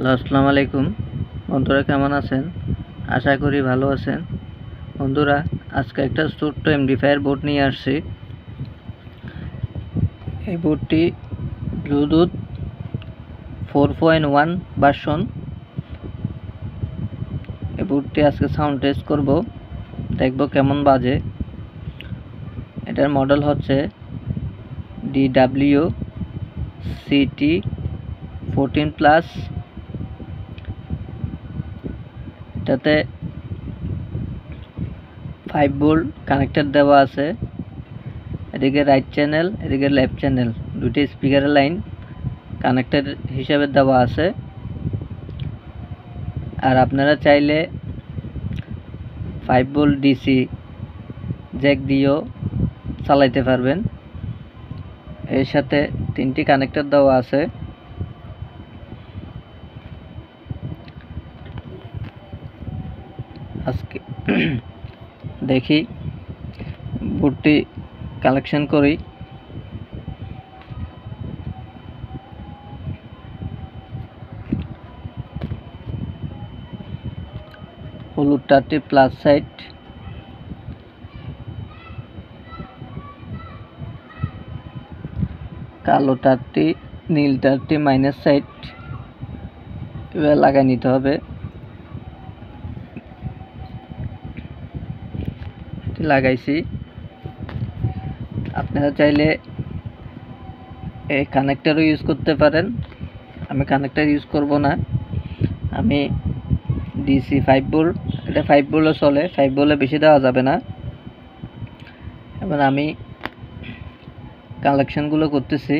Hello, আসসালামু আলাইকুম। বন্ধুরা কেমন আছেন? আশা করি ভালো আছেন। বন্ধুরা, আজকে একটা ছোট্ট অ্যামপ্লিফায়ার বোর্ড নিয়ে আসছি। এই বোর্ডটি ব্লুটুথ 4.1 ভার্সন। এই বোর্ডটি আজকে সাউন্ড টেস্ট করব, দেখব কেমন বাজে। এটার মডেল হচ্ছে DWCT14+। এটাতে 5 ভোল্ট কানেক্টর দেওয়া আছে। এদিকে রাইট চ্যানেল, এদিকে লেফট চ্যানেল, দুটি স্পিকারের লাইন কানেক্টর হিসাবে দেওয়া আছে। আর আপনারা চাইলে 5 ভোল্ট ডিসি জ্যাক দিয়েও চালাইতে পারবেন। এর সাথে 3টি কানেক্টর দেওয়া আছে। আজকে দেখি বোর্ডটি কালেকশন করি। হলুদ তারটি প্লাস সাইড, কালো তারটি, নীল তারটি মাইনাস সাইড। এবার লাগাই নিতে হবে। লাগাইছি। আপনারা চাইলে এই কানেক্টরও ইউজ করতে পারেন। আমি কানেক্টর ইউজ করব না। আমি ডিসি 5 ভোল্ট, এটা 5 ভোল্টও চলে, 5 ভোল্টে বেশি দেওয়া যাবে না। এবার আমি কালেকশনগুলো করতেছি।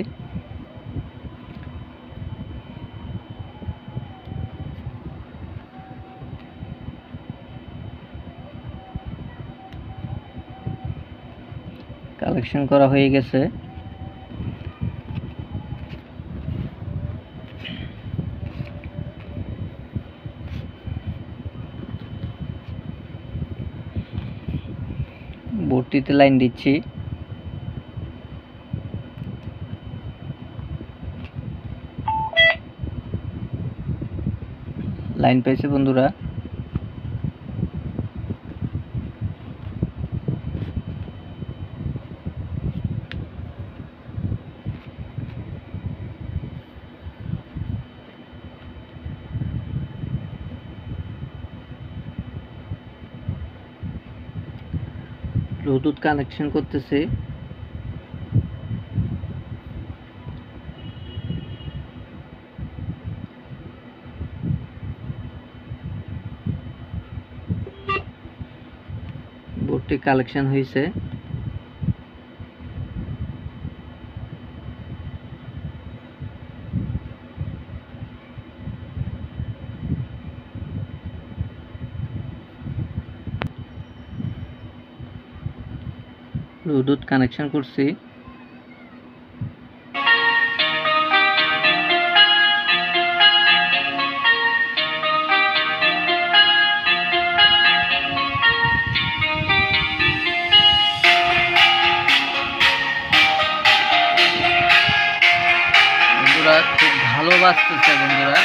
কালেকশন করা হয়ে গেছে। বোর্ডটিতে লাইন দিচ্ছি। লাইন পেয়েছে বন্ধুরা। ব্লুটুথ কানেকশন করতেছি। বোর্ডটি কালেকশন হয়েছে। ব্লুটুথ কানেকশন করছি। বন্ধুরা, খুব ভালো বাজতেছে বন্ধুরা।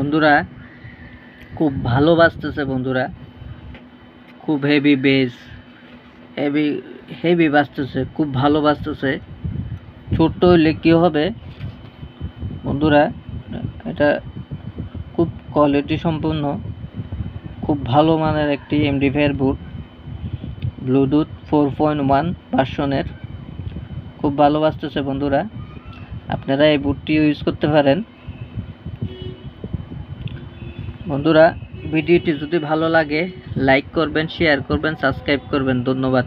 বন্ধুরা খুব ভালো বাজতেছে বন্ধুরা, খুব হেভি বেস, হেভি বাজতেছে, খুব ভালো বাজতেছে। ছোট্ট হইলে কী হবে বন্ধুরা, এটা খুব কোয়ালিটি সম্পন্ন, খুব ভালো মানের একটি অ্যামপ্লিফায়ার বোর্ড, ব্লুটুথ 4.1 ভার্সনের, খুব ভালো বাজতেছে বন্ধুরা। আপনারা এই বোর্ডটি ইউজ করতে পারেন। বন্ধুরা ভিডিওটি যদি ভালো লাগে লাইক করবেন, শেয়ার করবেন, সাবস্ক্রাইব করবেন। ধন্যবাদ।